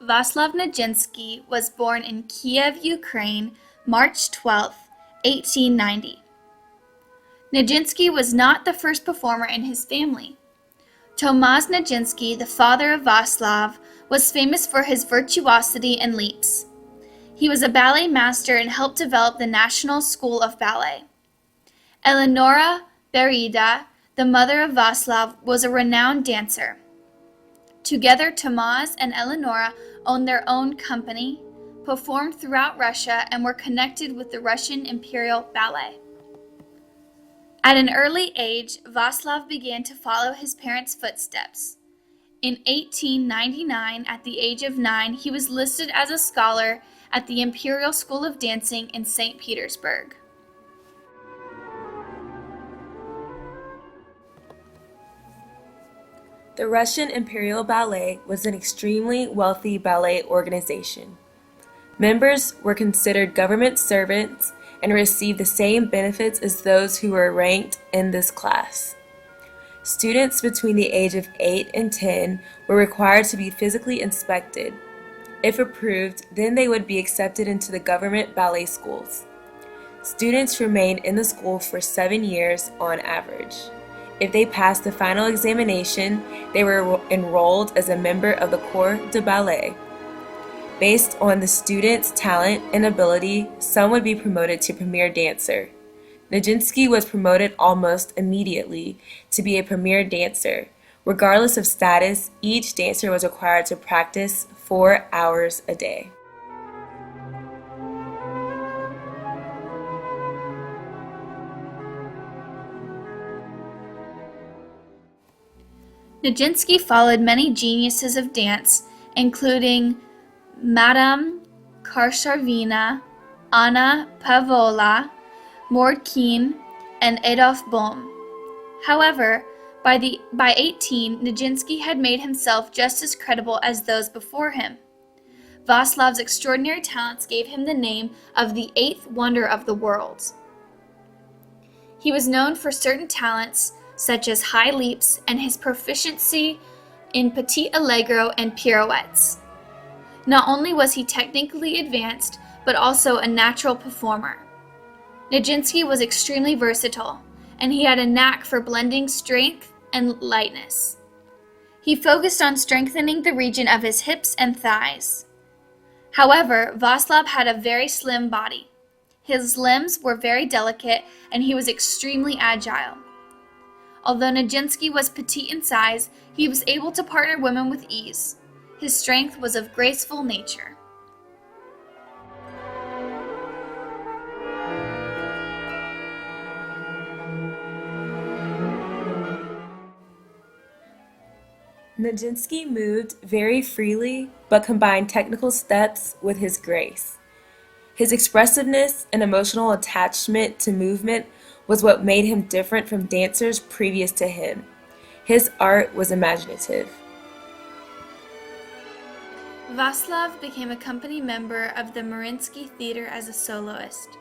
Vaslav Nijinsky was born in Kiev, Ukraine, March 12, 1890. Nijinsky was not the first performer in his family. Tomasz Nijinsky, the father of Vaslav, was famous for his virtuosity and leaps. He was a ballet master and helped develop the National School of Ballet. Eleonora Berida, the mother of Vaslav, was a renowned dancer. Together, Tomasz and Eleonora owned their own company, performed throughout Russia, and were connected with the Russian Imperial Ballet. At an early age, Vaslav began to follow his parents' footsteps. In 1899, at the age of 9, he was listed as a scholar at the Imperial School of Dancing in St. Petersburg. The Russian Imperial Ballet was an extremely wealthy ballet organization. Members were considered government servants and received the same benefits as those who were ranked in this class. Students between the age of 8 and 10 were required to be physically inspected. If approved, then they would be accepted into the government ballet schools. Students remained in the school for 7 years on average. If they passed the final examination, they were enrolled as a member of the Corps de Ballet. Based on the student's talent and ability, some would be promoted to premier dancer. Nijinsky was promoted almost immediately to be a premier dancer. Regardless of status, each dancer was required to practice 4 hours a day. Nijinsky followed many geniuses of dance, including Madame Karsavina, Anna Pavola, Mordkin, and Adolf Bohm. However, by 18, Nijinsky had made himself just as credible as those before him. Vaslav's extraordinary talents gave him the name of the eighth wonder of the world. He was known for certain talents such as high leaps and his proficiency in petit allegro and pirouettes. Not only was he technically advanced, but also a natural performer. Nijinsky was extremely versatile, and he had a knack for blending strength and lightness. He focused on strengthening the region of his hips and thighs. However, Vaslav had a very slim body. His limbs were very delicate, and he was extremely agile. Although Nijinsky was petite in size, he was able to partner women with ease. His strength was of graceful nature. Nijinsky moved very freely, but combined technical steps with his grace. His expressiveness and emotional attachment to movement was what made him different from dancers previous to him. His art was imaginative. Vaslav became a company member of the Mariinsky Theater as a soloist.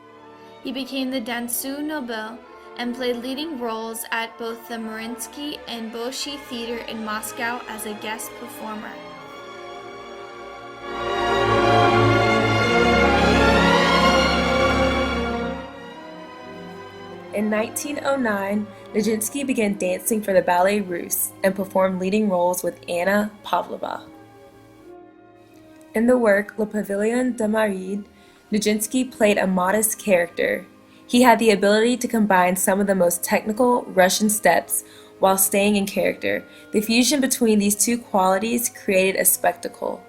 He became the Danseur Noble and played leading roles at both the Mariinsky and Bolshoi Theater in Moscow as a guest performer. In 1909, Nijinsky began dancing for the Ballet Russe and performed leading roles with Anna Pavlova. In the work Le Pavillon de Maride, Nijinsky played a modest character. He had the ability to combine some of the most technical Russian steps while staying in character. The fusion between these two qualities created a spectacle.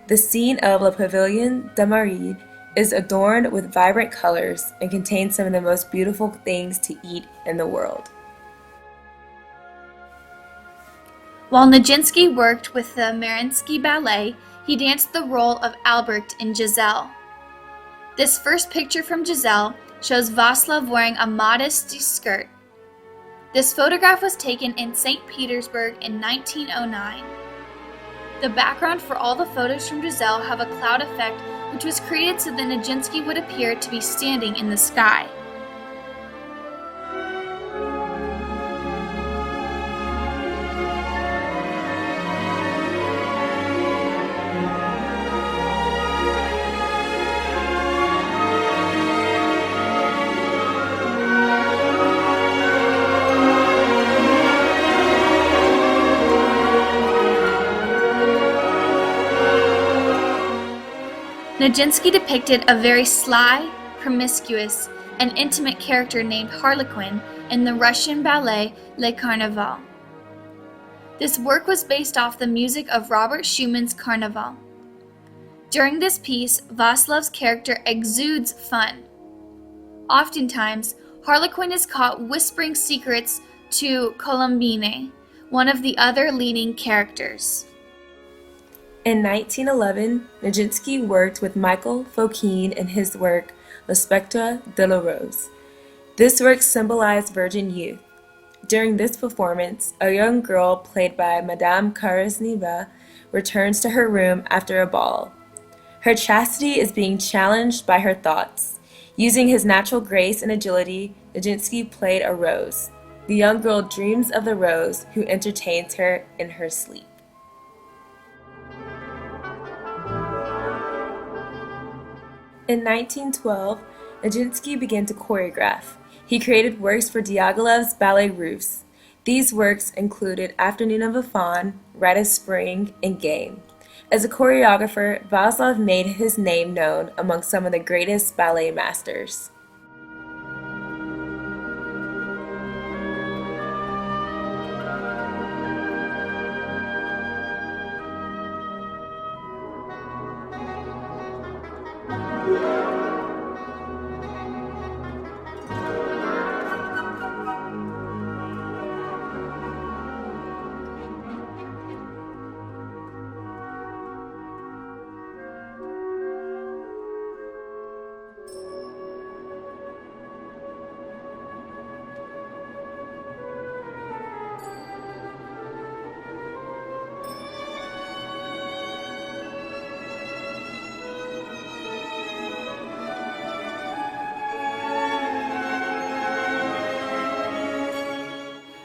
The scene of Le Pavillon de Maride is adorned with vibrant colors and contains some of the most beautiful things to eat in the world. While Nijinsky worked with the Mariinsky Ballet, he danced the role of Albert in Giselle. This first picture from Giselle shows Vaslav wearing a modest skirt. This photograph was taken in St. Petersburg in 1909. The background for all the photos from Giselle have a cloud effect which was created so that Nijinsky would appear to be standing in the sky. Nijinsky depicted a very sly, promiscuous, and intimate character named Harlequin in the Russian ballet Le Carnaval. This work was based off the music of Robert Schumann's Carnival. During this piece, Vaslav's character exudes fun. Oftentimes, Harlequin is caught whispering secrets to Colombine, one of the other leading characters. In 1911, Nijinsky worked with Michael Fokine in his work Le Spectre de la Rose. This work symbolized virgin youth. During this performance, a young girl played by Madame Karesneva returns to her room after a ball. Her chastity is being challenged by her thoughts. Using his natural grace and agility, Nijinsky played a rose. The young girl dreams of the rose who entertains her in her sleep. In 1912, Nijinsky began to choreograph. He created works for Diaghilev's Ballet Russe. These works included Afternoon of a Faun, Rite of Spring, and Game. As a choreographer, Vaslav made his name known among some of the greatest ballet masters.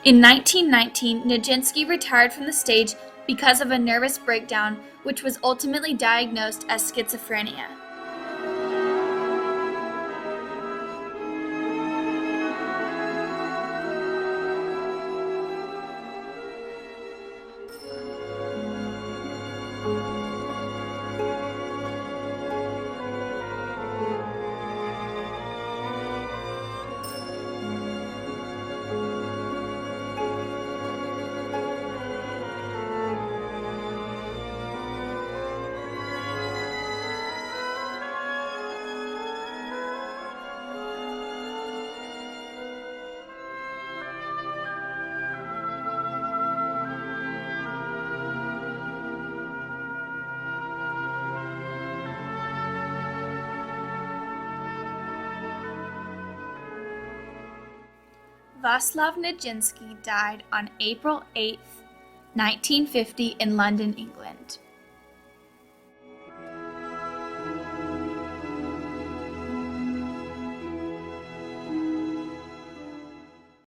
In 1919, Nijinsky retired from the stage because of a nervous breakdown, which was ultimately diagnosed as schizophrenia. Vaslav Nijinsky died on April 8, 1950 in London, England.